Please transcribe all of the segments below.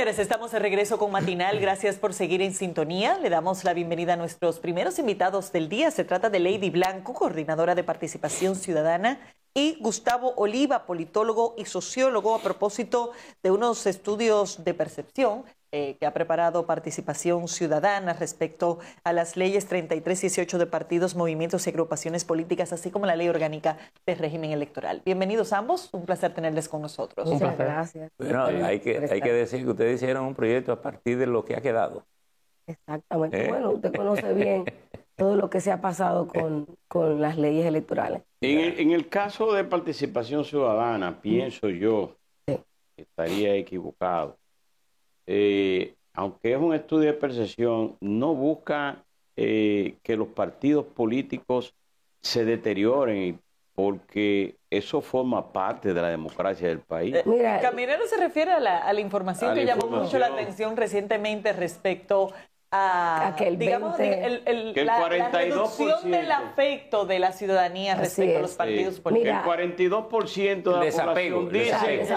Señores, estamos de regreso con Matinal. Gracias por seguir en sintonía. Le damos la bienvenida a nuestros primeros invitados del día. Se trata de Lady Blanco, coordinadora de participación ciudadana, y Gustavo Oliva, politólogo y sociólogo, a propósito de unos estudios de percepción que ha preparado Participación Ciudadana respecto a las leyes 33 y 18 de partidos, movimientos y agrupaciones políticas, así como la ley orgánica del régimen electoral. Bienvenidos ambos, un placer tenerles con nosotros. Muchas gracias. Bueno, hay que decir que ustedes hicieron un proyecto a partir de lo que ha quedado. Exactamente. Bueno, usted conoce bien todo lo que se ha pasado con las leyes electorales. En el caso de Participación Ciudadana, pienso yo que estaría equivocado. Aunque es un estudio de percepción, no busca que los partidos políticos se deterioren, porque eso forma parte de la democracia del país. Mira, Caminero se refiere a la información que llamó mucho la atención recientemente respecto a que el digamos, 20, la 42% reducción del afecto de la ciudadanía respecto a los partidos políticos. Mira, el 42% de la población dice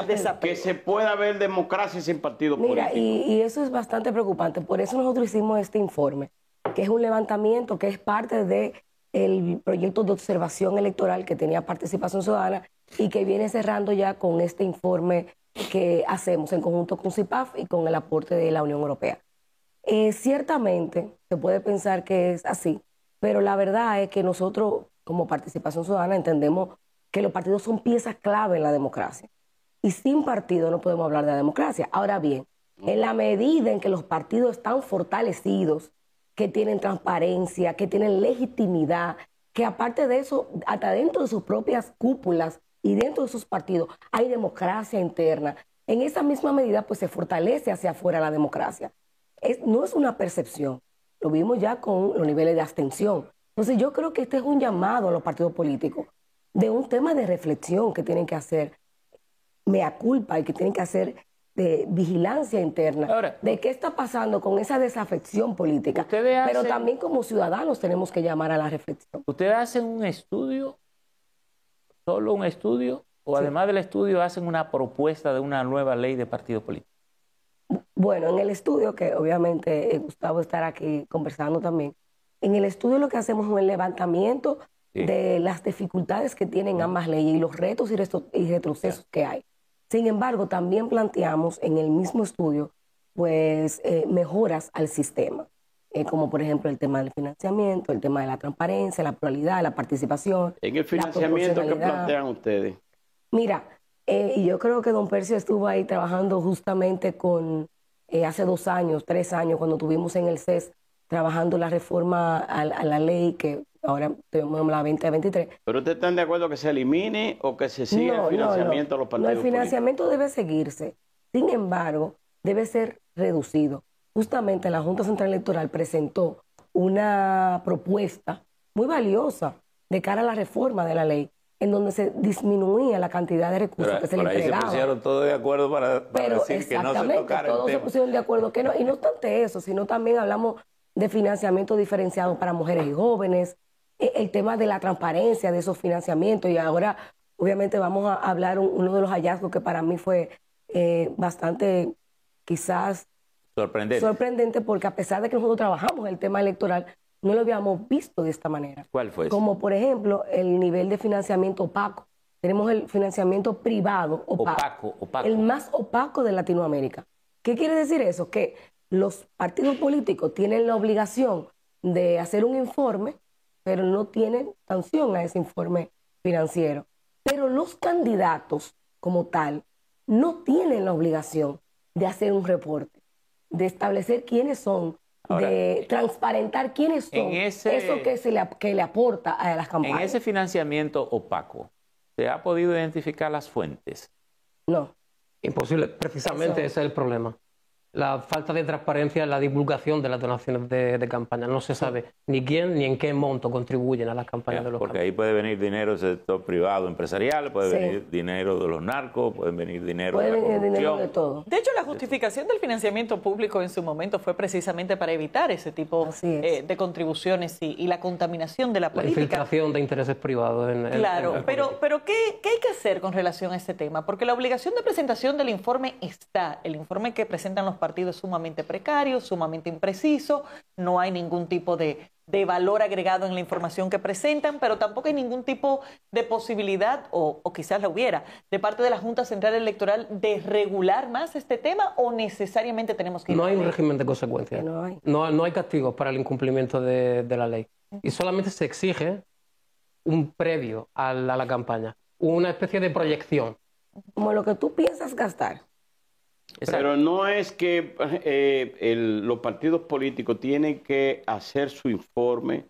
que se puede haber democracia sin partidos políticos. Y eso es bastante preocupante. Por eso nosotros hicimos este informe, que es un levantamiento que es parte del proyecto de observación electoral que tenía Participación Ciudadana y que viene cerrando ya con este informe que hacemos en conjunto con CIPAF y con el aporte de la Unión Europea. Ciertamente se puede pensar que es así, pero la verdad es que nosotros como Participación Ciudadana entendemos que los partidos son piezas clave en la democracia y sin partido no podemos hablar de la democracia. Ahora bien, en la medida en que los partidos están fortalecidos, que tienen transparencia, que tienen legitimidad, que aparte de eso, hasta dentro de sus propias cúpulas y dentro de sus partidos hay democracia interna, en esa misma medida pues se fortalece hacia afuera la democracia. No es una percepción, lo vimos ya con los niveles de abstención. Entonces yo creo que este es un llamado a los partidos políticos de un tema de reflexión que tienen que hacer mea culpa y que tienen que hacer de vigilancia interna. Ahora, de qué está pasando con esa desafección política. Pero también como ciudadanos tenemos que llamar a la reflexión. ¿Ustedes hacen un estudio, solo un estudio, o además del estudio hacen una propuesta de una nueva ley de partidos políticos? Bueno, en el estudio, que obviamente Gustavo estará aquí conversando también, en el estudio lo que hacemos es un levantamiento de las dificultades que tienen ambas leyes y los retos y retrocesos que hay. Sin embargo, también planteamos en el mismo estudio pues mejoras al sistema, como por ejemplo el tema del financiamiento, el tema de la transparencia, la pluralidad, la participación. En el financiamiento, ¿qué plantean ustedes? Mira, y yo creo que don Percio estuvo ahí trabajando justamente con, hace 2 años, 3 años, cuando tuvimos en el CES, trabajando la reforma a la ley que ahora tenemos la 2023. ¿Pero ustedes están de acuerdo que se elimine o que se siga el financiamiento a los partidos políticos? El financiamiento debe seguirse. Sin embargo, debe ser reducido. Justamente la Junta Central Electoral presentó una propuesta muy valiosa de cara a la reforma de la ley, en donde se disminuía la cantidad de recursos que se le entregaba. Ahí se pusieron todos de acuerdo para decir que no se tocara el todos tema. Se pusieron de acuerdo que no. Y no obstante eso, sino también hablamos de financiamiento diferenciado para mujeres y jóvenes, el tema de la transparencia de esos financiamientos. Y ahora, obviamente, vamos a hablar uno de los hallazgos que para mí fue bastante, quizás, sorprendente, porque a pesar de que nosotros trabajamos el tema electoral, no lo habíamos visto de esta manera. ¿Cuál fue eso? Como, por ejemplo, el nivel de financiamiento opaco. Tenemos el financiamiento privado opaco. El más opaco de Latinoamérica. ¿Qué quiere decir eso? Que los partidos políticos tienen la obligación de hacer un informe, pero no tienen sanción a ese informe financiero. Pero los candidatos, como tal, no tienen la obligación de hacer un reporte, de establecer quiénes son, ahora, de transparentar quiénes son, eso que le aporta a las campañas. En ese financiamiento opaco, ¿se ha podido identificar las fuentes? No. Imposible. Precisamente ese es el problema. la falta de transparencia en la divulgación de las donaciones de campaña. No se sabe ni quién ni en qué monto contribuyen a las campañas de los Porque ahí puede venir dinero del sector privado empresarial, puede venir dinero de los narcos, puede venir dinero de la corrupción. Dinero de todo. De hecho, la justificación del financiamiento público en su momento fue precisamente para evitar ese tipo de contribuciones y la contaminación de la política. La infiltración de intereses privados. Claro, pero ¿qué hay que hacer con relación a este tema? Porque la obligación de presentación del informe está. El informe que presentan los partidos es sumamente precario, sumamente impreciso, no hay ningún tipo de valor agregado en la información que presentan, pero tampoco hay ningún tipo de posibilidad, o quizás la hubiera, de parte de la Junta Central Electoral de regular más este tema, o necesariamente tenemos que ir. No hay un régimen de consecuencias. No hay castigos para el incumplimiento de la ley. Y solamente se exige un previo a la campaña, una especie de proyección. Como lo que tú piensas gastar. Pero no es que los partidos políticos tienen que hacer su informe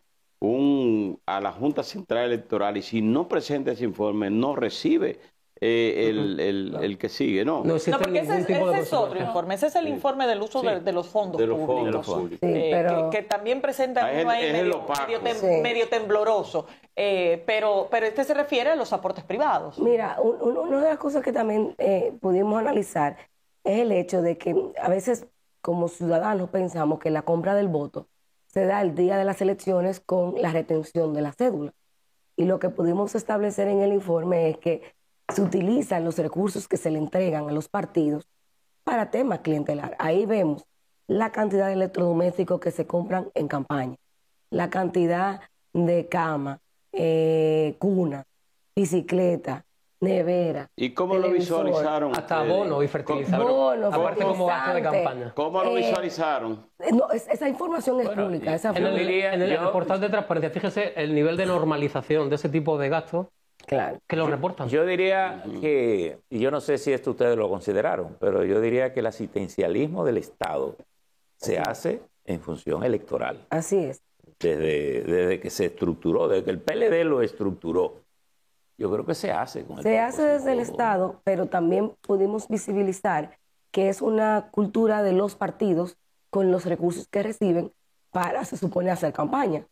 a la Junta Central Electoral, y si no presenta ese informe no recibe el que sigue, ¿no? No, porque ese es otro informe, ese es el informe del uso de los fondos públicos. Que también presentan uno ahí medio tembloroso, pero este se refiere a los aportes privados. Mira, una de las cosas que también pudimos analizar es el hecho de que a veces como ciudadanos pensamos que la compra del voto se da el día de las elecciones con la retención de la cédula. Y lo que pudimos establecer en el informe es que se utilizan los recursos que se le entregan a los partidos para temas clientelar. Ahí vemos la cantidad de electrodomésticos que se compran en campaña, la cantidad de cama, cuna, bicicleta, nevera. ¿Y cómo lo visualizaron? Hasta abono y fertilizador. Aparte como gasto de campaña. ¿Cómo lo visualizaron? No, esa información es pública. En el portal de transparencia, fíjese el nivel de normalización de ese tipo de gastos. Claro. Que lo reportan. Yo diría que, y yo no sé si esto ustedes lo consideraron, pero yo diría que el asistencialismo del Estado se hace en función electoral. Así es. Desde que se estructuró, desde que el PLD lo estructuró. Yo creo que se hace. Se hace desde el Estado, pero también pudimos visibilizar que es una cultura de los partidos con los recursos que reciben para, se supone, hacer campaña.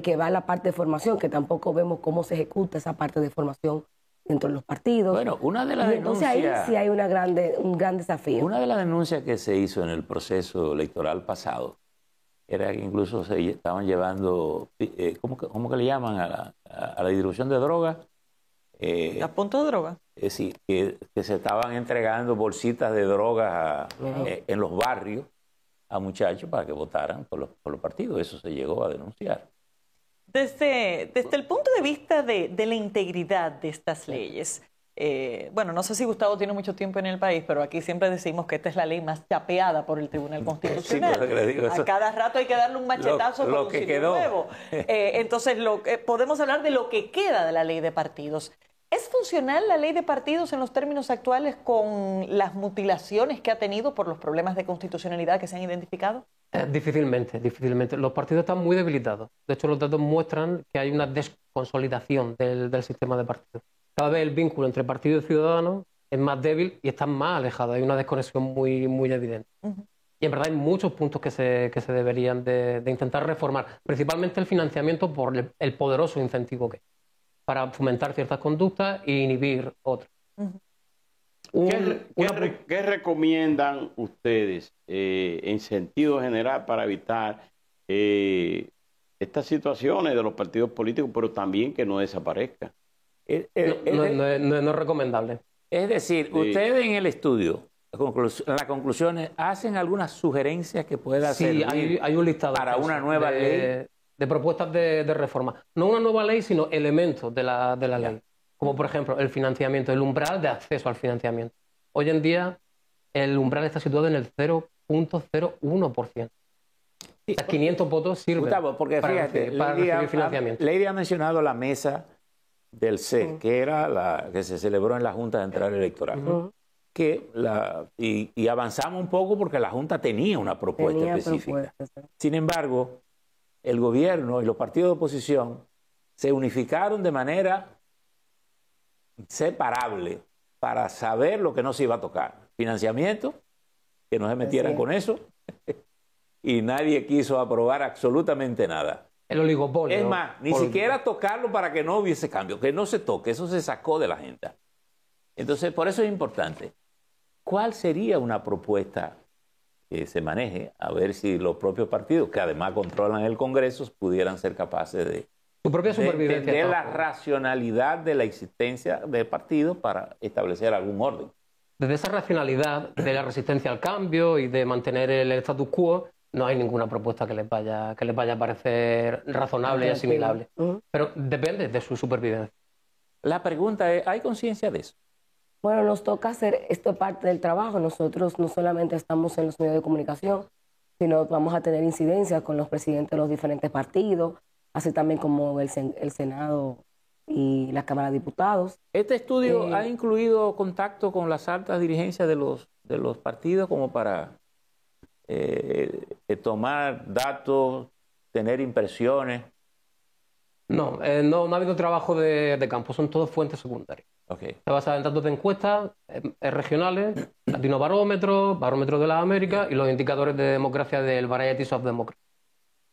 Que va a la parte de formación, que tampoco vemos cómo se ejecuta esa parte de formación dentro de los partidos. Bueno, una de las denuncias... Entonces ahí sí hay un gran desafío. Una de las denuncias que se hizo en el proceso electoral pasado era que incluso se estaban llevando, ¿cómo que le llaman a la distribución de drogas? ¿A punto de droga? Sí, que se estaban entregando bolsitas de drogas en los barrios a muchachos para que votaran por los partidos. Eso se llegó a denunciar. Desde el punto de vista de la integridad de estas leyes, bueno, no sé si Gustavo tiene mucho tiempo en el país, pero aquí siempre decimos que esta es la ley más chapeada por el Tribunal Constitucional. Sí, le digo eso. A cada rato hay que darle un machetazo por un sitio nuevo. Entonces, podemos hablar de lo que queda de la ley de partidos. ¿Es funcional la ley de partidos en los términos actuales con las mutilaciones que ha tenido por los problemas de constitucionalidad que se han identificado? Difícilmente. Los partidos están muy debilitados. De hecho, los datos muestran que hay una desconsolidación del sistema de partidos. Cada vez el vínculo entre partido y ciudadano es más débil y está más alejado. Hay una desconexión muy, muy evidente. Y en verdad hay muchos puntos que se deberían de intentar reformar. Principalmente el financiamiento por el poderoso incentivo que hay para fomentar ciertas conductas e inhibir otras. ¿Qué recomiendan ustedes en sentido general para evitar estas situaciones de los partidos políticos, pero también que no desaparezca? No es recomendable. Es decir, ustedes en el estudio, las conclusiones, ¿hacen algunas sugerencias que pueda servir hay un listado para una nueva ley? De propuestas de reforma. No una nueva ley, sino elementos de la ley. Como por ejemplo el financiamiento, el umbral de acceso al financiamiento. Hoy en día el umbral está situado en el 0.01%. Sí, 500 votos sirven Gustavo, porque fíjate, para recibir financiamiento. Lady ha mencionado la mesa del CE, que era la que se celebró en la Junta Central Electoral. Y avanzamos un poco porque la Junta tenía una propuesta específica. Sin embargo, el gobierno y los partidos de oposición se unificaron de manera inseparable para saber lo que no se iba a tocar. Financiamiento que no se metieran con eso y nadie quiso aprobar absolutamente nada. El oligopolio. Es más, ni siquiera tocarlo para que no hubiese cambio, que no se toque, eso se sacó de la agenda. Entonces, por eso es importante. ¿Cuál sería una propuesta que se maneje? A ver si los propios partidos, que además controlan el Congreso, pudieran ser capaces de su propia supervivencia. De la racionalidad de la existencia del partido para establecer algún orden. Desde esa racionalidad de la resistencia al cambio y de mantener el status quo, no hay ninguna propuesta que les vaya a parecer razonable y asimilable. Pero depende de su supervivencia. La pregunta es, ¿hay conciencia de eso? Bueno, nos toca hacer esto parte del trabajo. Nosotros no solamente estamos en los medios de comunicación, sino vamos a tener incidencias con los presidentes de los diferentes partidos, así también como el Senado y la Cámara de Diputados. ¿Este estudio ha incluido contacto con las altas dirigencias de los partidos como para tomar datos, tener impresiones? No, no ha habido trabajo de campo, son todas fuentes secundarias. Okay. Está basada en datos de encuestas regionales, Latinobarómetro, Barómetro de las Américas y los indicadores de democracia del Varieties of Democracy,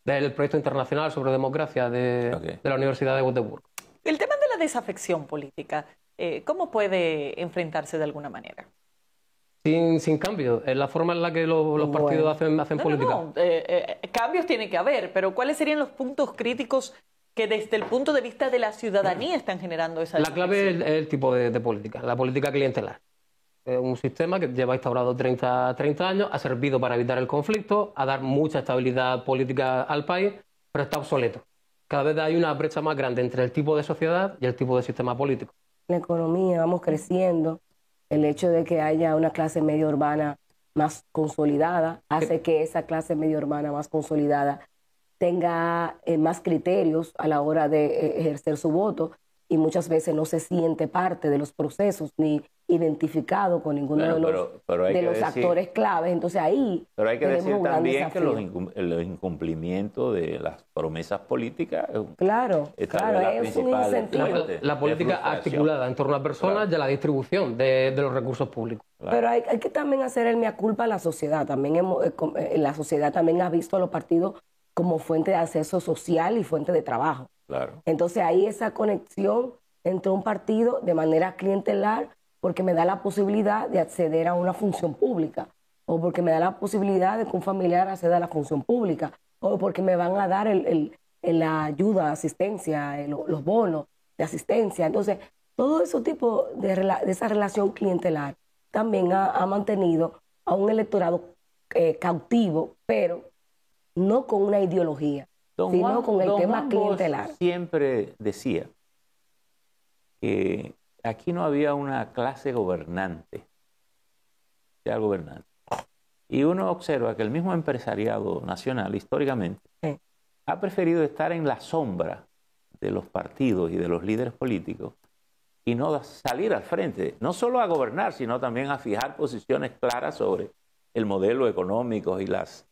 del proyecto internacional sobre democracia de la Universidad de Göteborg. El tema de la desafección política, ¿cómo puede enfrentarse de alguna manera? Sin cambio, es la forma en la que los partidos hacen política. Cambios tiene que haber, pero ¿cuáles serían los puntos críticos que desde el punto de vista de la ciudadanía están generando esa desafección? La clave es el tipo de política, la política clientelar. Es un sistema que lleva instaurado 30 años, ha servido para evitar el conflicto, a dar mucha estabilidad política al país, pero está obsoleto. Cada vez hay una brecha más grande entre el tipo de sociedad y el tipo de sistema político. La economía, vamos creciendo. El hecho de que haya una clase media urbana más consolidada hace que esa clase media urbana más consolidada tenga más criterios a la hora de ejercer su voto y muchas veces no se siente parte de los procesos ni identificado con ninguno de los actores claves. Entonces ahí pero hay que decir también que los incumplimientos de las promesas políticas es un incentivo. La política articulada en torno a personas y a la distribución de los recursos públicos. Pero hay que también hacer el mea culpa a la sociedad. También la sociedad también ha visto a los partidos como fuente de acceso social y fuente de trabajo. Claro. Entonces hay esa conexión entre un partido de manera clientelar porque me da la posibilidad de acceder a una función pública o porque me da la posibilidad de que un familiar acceda a la función pública o porque me van a dar la ayuda, asistencia, los bonos de asistencia. Entonces, todo ese tipo de esa relación clientelar también ha mantenido a un electorado cautivo, pero no con una ideología, sino con el tema clientelar. Siempre decía que aquí no había una clase gobernante, Y uno observa que el mismo empresariado nacional, históricamente, ha preferido estar en la sombra de los partidos y de los líderes políticos y no salir al frente, no solo a gobernar, sino también a fijar posiciones claras sobre el modelo económico y las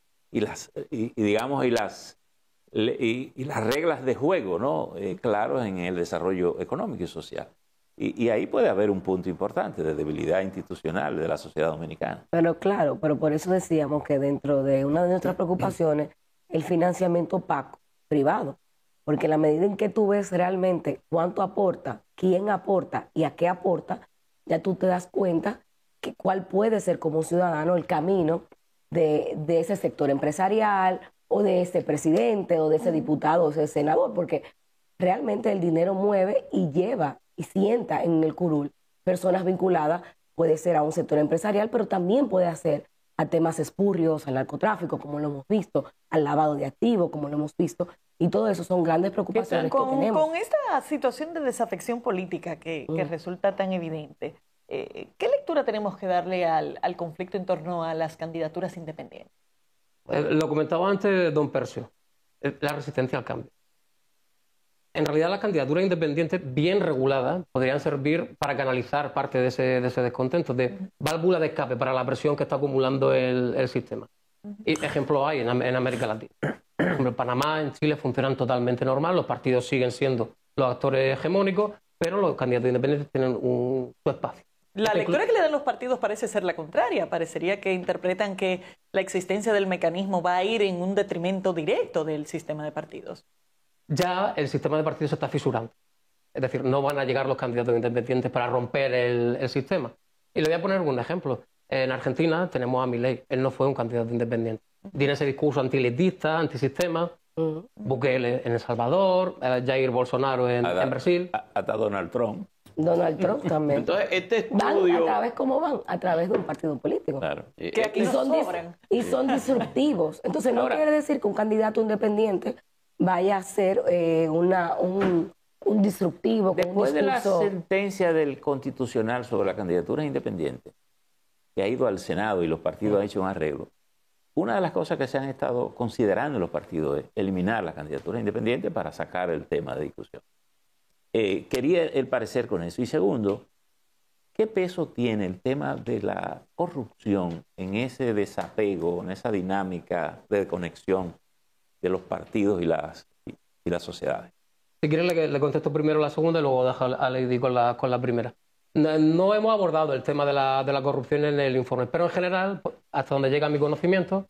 reglas de juego, ¿no? Claros en el desarrollo económico y social. Y ahí puede haber un punto importante de debilidad institucional de la sociedad dominicana. Pero claro, pero por eso decíamos que dentro de una de nuestras preocupaciones, el financiamiento opaco, privado. Porque la medida en que tú ves realmente cuánto aporta, quién aporta y a qué aporta, ya tú te das cuenta que cuál puede ser como ciudadano el camino de ese sector empresarial o de ese presidente o de ese diputado o ese senador, porque realmente el dinero mueve y lleva y sienta en el curul personas vinculadas, puede ser a un sector empresarial, pero también puede ser a temas espurios, al narcotráfico, como lo hemos visto, al lavado de activos, como lo hemos visto, y todo eso son grandes preocupaciones que tenemos. Con esta situación de desafección política que resulta tan evidente, ¿qué lectura tenemos que darle al conflicto en torno a las candidaturas independientes? Lo comentaba antes don Percio, la resistencia al cambio. En realidad las candidaturas independientes bien reguladas podrían servir para canalizar parte de ese descontento, de válvula de escape para la presión que está acumulando el sistema. Y ejemplos hay en América Latina. Por ejemplo, en Panamá, en Chile funcionan totalmente normal, los partidos siguen siendo los actores hegemónicos, pero los candidatos independientes tienen su espacio. La lectura que le dan los partidos parece ser la contraria. Parecería que interpretan que la existencia del mecanismo va a ir en un detrimento directo del sistema de partidos. Ya el sistema de partidos se está fisurando. Es decir, no van a llegar los candidatos independientes para romper el sistema. Y le voy a poner un ejemplo. En Argentina tenemos a Milei. Él no fue un candidato independiente. Tiene ese discurso antielitista, antisistema. Bukele en El Salvador, Jair Bolsonaro en Brasil. Hasta Donald Trump. Donald Trump también. Entonces, este ¿Van estudio... a través cómo van? A través de un partido político. Claro. Que aquí Y son disruptivos. Entonces, no quiere decir que un candidato independiente vaya a ser un disruptivo. Después de la sentencia del Constitucional sobre la candidatura independiente, que ha ido al Senado y los partidos han hecho un arreglo, una de las cosas que se han estado considerando los partidos es eliminar la candidatura independiente para sacar el tema de discusión. Quería el parecer con eso. Y segundo, ¿qué peso tiene el tema de la corrupción en ese desapego, en esa dinámica de conexión de los partidos y las sociedades? Si quieres le contesto primero la segunda y luego dejo a Lady con la primera. No hemos abordado el tema de la corrupción en el informe, pero en general, hasta donde llega mi conocimiento,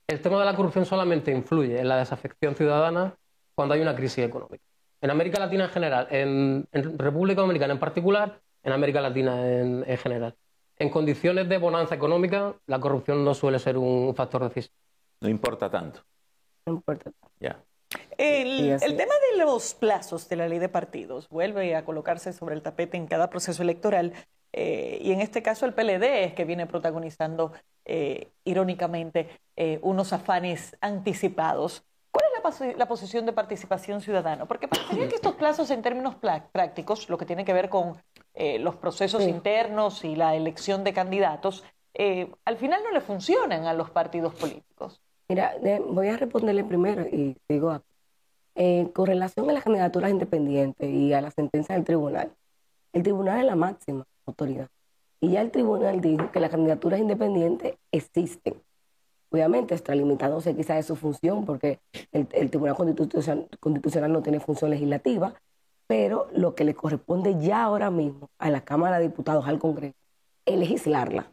el tema de la corrupción solamente influye en la desafección ciudadana cuando hay una crisis económica. En América Latina en general, en República Dominicana en particular, en América Latina en general. En condiciones de bonanza económica, la corrupción no suele ser un factor decisivo. No importa tanto. No importa tanto. Ya. El tema de los plazos de la ley de partidos vuelve a colocarse sobre el tapete en cada proceso electoral y en este caso el PLD es que viene protagonizando irónicamente unos afanes anticipados. ¿Cuál es la posición de Participación Ciudadana? Porque parecería que estos plazos en términos prácticos, lo que tiene que ver con los procesos internos y la elección de candidatos, al final no le funcionan a los partidos políticos. Mira, voy a responderle primero y digo, con relación a las candidaturas independientes y a la sentencia del tribunal, el tribunal es la máxima autoridad. Y ya el tribunal dijo que las candidaturas independientes existen. Obviamente, extralimitándose quizás de su función, porque el Tribunal Constitucional no tiene función legislativa, pero lo que le corresponde ya ahora mismo a la Cámara de Diputados, al Congreso, es legislarla.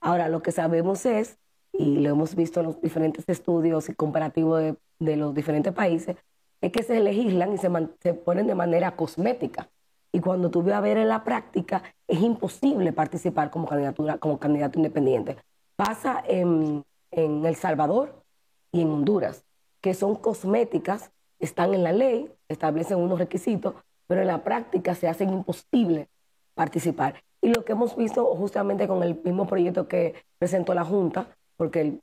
Ahora, lo que sabemos es, y lo hemos visto en los diferentes estudios y comparativos de los diferentes países, es que se legislan y se ponen de manera cosmética. Y cuando tú vas a ver en la práctica, es imposible participar como candidato independiente. Pasa en El Salvador y en Honduras, que son cosméticas, están en la ley, establecen unos requisitos, pero en la práctica se hacen imposible participar. Y lo que hemos visto justamente con el mismo proyecto que presentó la Junta, porque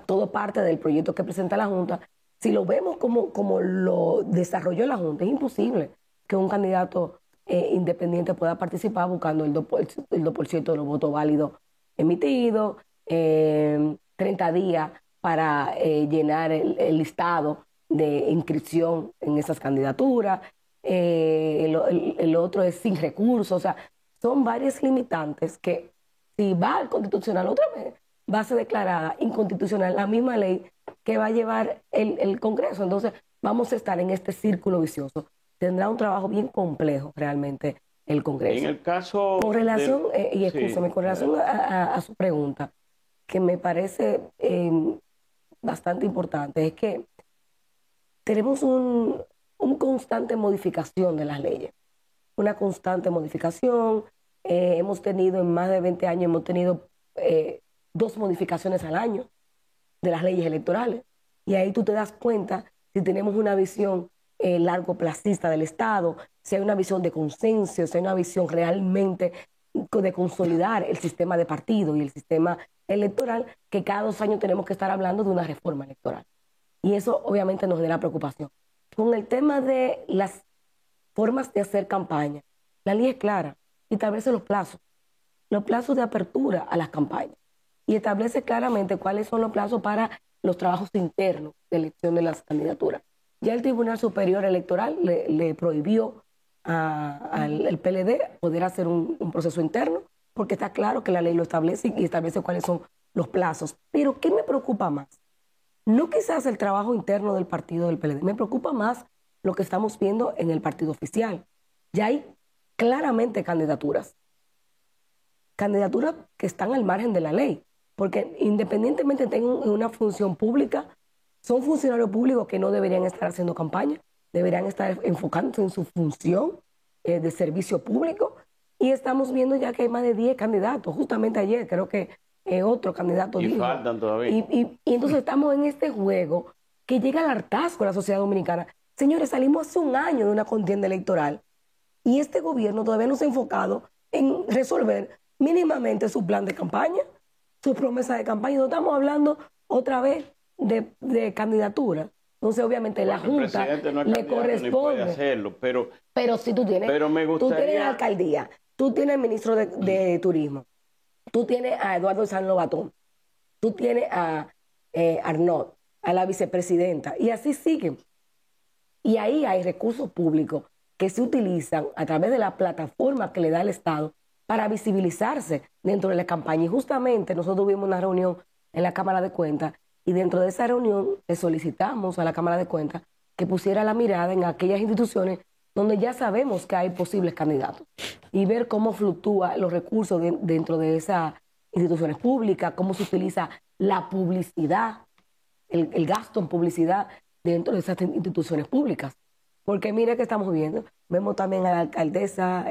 todo parte del proyecto que presenta la Junta, si lo vemos como lo desarrolló la Junta, es imposible que un candidato independiente pueda participar buscando el 2% de los votos válidos emitidos, 30 días para llenar el listado de inscripción en esas candidaturas, el otro es sin recursos, o sea, son varias limitantes que si va al Constitucional otra vez, va a ser declarada inconstitucional la misma ley que va a llevar el Congreso. Entonces vamos a estar en este círculo vicioso. Tendrá un trabajo bien complejo realmente el Congreso. En el caso... Con relación, con relación a su pregunta, que me parece bastante importante, es que tenemos una constante modificación de las leyes. Una constante modificación. Hemos tenido en más de 20 años, hemos tenido 2 modificaciones al año de las leyes electorales. Y ahí tú te das cuenta si tenemos una visión largoplacista del Estado, si hay una visión de consenso, si hay una visión realmente de consolidar el sistema de partido y el sistema electoral, que cada 2 años tenemos que estar hablando de una reforma electoral. Y eso obviamente nos genera preocupación. Con el tema de las formas de hacer campaña, la ley es clara y establece los plazos de apertura a las campañas y establece claramente cuáles son los plazos para los trabajos internos de elección de las candidaturas. Ya el Tribunal Superior Electoral le prohibió al PLD poder hacer un proceso interno porque está claro que la ley lo establece y establece cuáles son los plazos. Pero ¿qué me preocupa más? No quizás el trabajo interno del partido del PLD, me preocupa más lo que estamos viendo en el partido oficial. Ya hay claramente candidaturas candidaturas que están al margen de la ley, porque independientemente tengan una función pública, son funcionarios públicos que no deberían estar haciendo campaña, deberían estar enfocándose en su función de servicio público, y estamos viendo ya que hay más de 10 candidatos. Justamente ayer creo que otro candidato y dijo. Faltan todavía. Y entonces estamos en este juego que llega al hartazgo de la sociedad dominicana. Señores, salimos hace un año de una contienda electoral y este gobierno todavía no se ha enfocado en resolver mínimamente su plan de campaña, su promesa de campaña. No estamos hablando otra vez de candidatura. Entonces, obviamente, la Junta no le corresponde. Ni puede hacerlo, pero si tú tienes, tú tienes la alcaldía, tú tienes el ministro de Turismo, tú tienes a Eduardo San Lobatón, tú tienes a Arnaud, a la vicepresidenta, y así siguen. Y ahí hay recursos públicos que se utilizan a través de la plataforma que le da el Estado para visibilizarse dentro de la campaña. Y justamente nosotros tuvimos una reunión en la Cámara de Cuentas y dentro de esa reunión le solicitamos a la Cámara de Cuentas que pusiera la mirada en aquellas instituciones donde ya sabemos que hay posibles candidatos y ver cómo fluctúan los recursos dentro de esas instituciones públicas, cómo se utiliza la publicidad, el gasto en publicidad dentro de esas instituciones públicas. Porque mire que estamos viendo, vemos también a la alcaldesa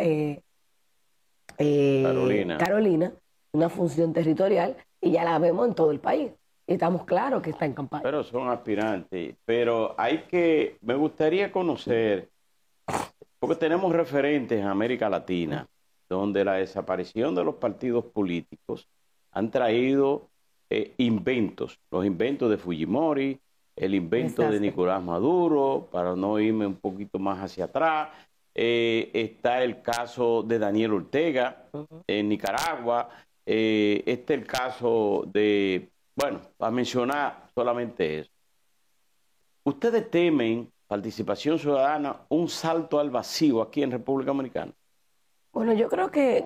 Carolina, una función territorial, y ya la vemos en todo el país. Y estamos claros que está en campaña. Pero son aspirantes. Pero me gustaría conocer, porque tenemos referentes en América Latina, donde la desaparición de los partidos políticos han traído inventos. Los inventos de Fujimori, el invento de Nicolás Maduro, para no irme un poquito más hacia atrás. Está el caso de Daniel Ortega en Nicaragua. El caso de, bueno, para mencionar solamente eso. ¿Ustedes temen, participación ciudadana, un salto al vacío aquí en República Dominicana? Bueno, yo creo que...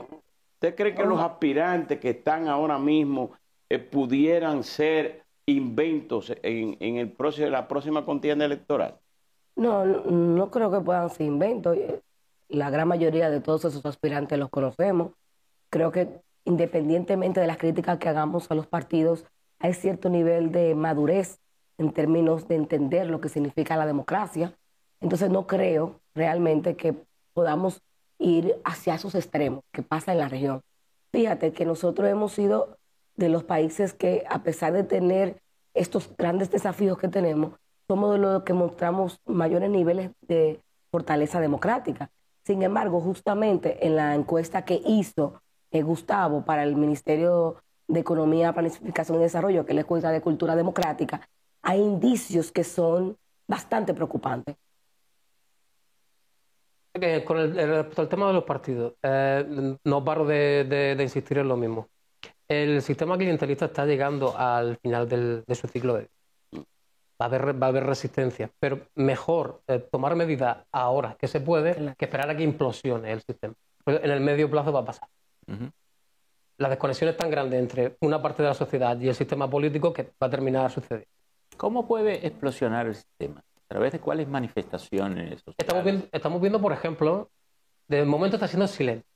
¿Usted cree que los aspirantes que están ahora mismo pudieran ser inventos en la próxima contienda electoral? No creo que puedan ser inventos. La gran mayoría de todos esos aspirantes los conocemos. Creo que independientemente de las críticas que hagamos a los partidos, hay cierto nivel de madurez en términos de entender lo que significa la democracia. Entonces no creo realmente que podamos ir hacia esos extremos que pasa en la región. Fíjate que nosotros hemos sido de los países que, a pesar de tener estos grandes desafíos que tenemos, somos de los que mostramos mayores niveles de fortaleza democrática. Sin embargo, justamente en la encuesta que hizo Gustavo para el Ministerio de Economía, Planificación y Desarrollo, que es la encuesta de cultura democrática, hay indicios que son bastante preocupantes. Con respecto al tema de los partidos, no paro de insistir en lo mismo. El sistema clientelista está llegando al final de su ciclo de vida. Va a haber resistencia, pero mejor tomar medidas ahora que se puede que esperar a que implosione el sistema. Pues en el medio plazo va a pasar. La desconexión es tan grande entre una parte de la sociedad y el sistema político que va a terminar sucediendo. ¿Cómo puede explosionar el sistema? ¿A través de cuáles manifestaciones sociales? Estamos viendo, por ejemplo, de momento está siendo silente,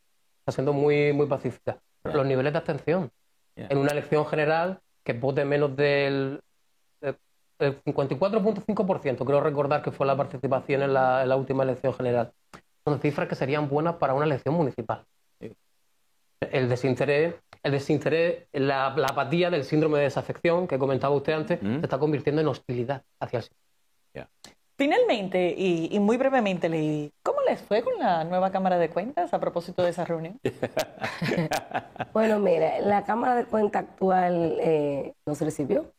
está siendo muy, muy pacífica. Los niveles de abstención. En una elección general que vote menos del 54.5%, creo recordar que fue la participación en la última elección general. Son cifras que serían buenas para una elección municipal. El desinterés, la apatía del síndrome de desafección que comentaba usted antes, se está convirtiendo en hostilidad hacia el sistema. Finalmente, y muy brevemente, Lady, ¿cómo les fue con la nueva Cámara de Cuentas a propósito de esa reunión? Bueno, mira, la Cámara de Cuentas actual nos recibió.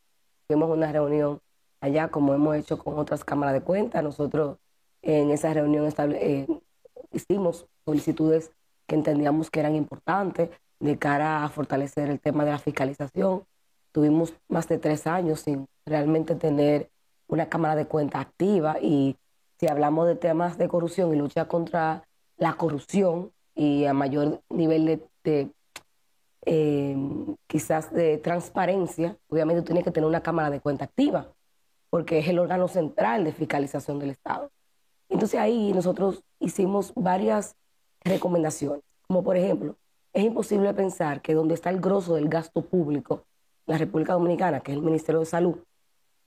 Tuvimos una reunión allá, como hemos hecho con otras cámaras de cuentas. Nosotros en esa reunión hicimos solicitudes que entendíamos que eran importantes de cara a fortalecer el tema de la fiscalización. Tuvimos más de 3 años sin realmente tener una Cámara de Cuentas activa, y si hablamos de temas de corrupción y lucha contra la corrupción y a mayor nivel quizás de transparencia, obviamente tiene que tener una Cámara de Cuentas activa, porque es el órgano central de fiscalización del Estado. Entonces ahí nosotros hicimos varias recomendaciones, como por ejemplo, es imposible pensar que donde está el grosso del gasto público, la República Dominicana, que es el Ministerio de Salud,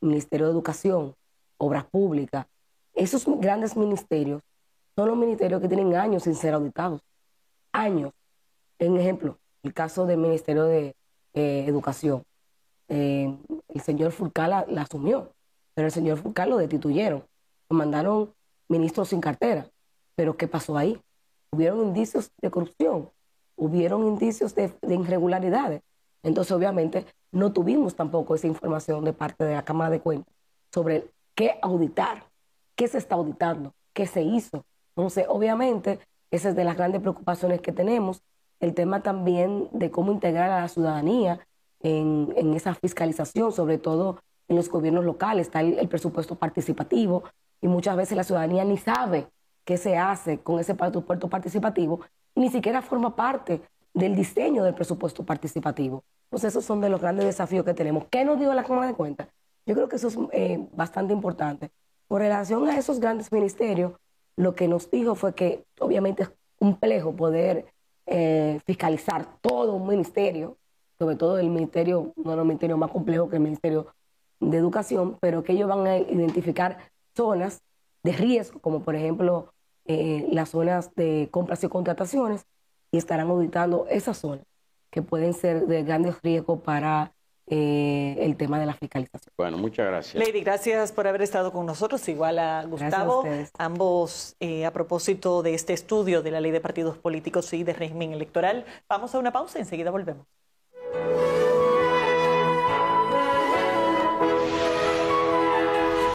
el Ministerio de Educación, Obras Públicas, esos grandes ministerios son los ministerios que tienen años sin ser auditados. Años. En ejemplo, el caso del Ministerio de Educación. El señor Furcal la asumió, pero el señor Furcal lo destituyeron. Lo mandaron ministros sin cartera. Pero ¿qué pasó ahí? Hubieron indicios de corrupción, hubieron indicios de irregularidades. Entonces, obviamente, no tuvimos tampoco esa información de parte de la Cámara de Cuentas sobre qué auditar, qué se está auditando, qué se hizo. Entonces, obviamente, esa es de las grandes preocupaciones que tenemos. El tema también de cómo integrar a la ciudadanía en esa fiscalización, sobre todo en los gobiernos locales. Está el presupuesto participativo y muchas veces la ciudadanía ni sabe qué se hace con ese presupuesto participativo y ni siquiera forma parte del diseño del presupuesto participativo. Entonces, esos son de los grandes desafíos que tenemos. ¿Qué nos dio la Cámara de Cuentas? Yo creo que eso es bastante importante. Con relación a esos grandes ministerios, lo que nos dijo fue que obviamente es complejo poder fiscalizar todo un ministerio, sobre todo el ministerio, uno de los ministerios más complejos que el Ministerio de Educación, pero que ellos van a identificar zonas de riesgo, como por ejemplo las zonas de compras y contrataciones, y estarán auditando esas zonas que pueden ser de grandes riesgos para el tema de la fiscalización. Bueno, muchas gracias. Lady, gracias por haber estado con nosotros, igual a Gustavo. A ambos a propósito de este estudio de la Ley de Partidos Políticos y de régimen electoral. Vamos a una pausa, enseguida volvemos.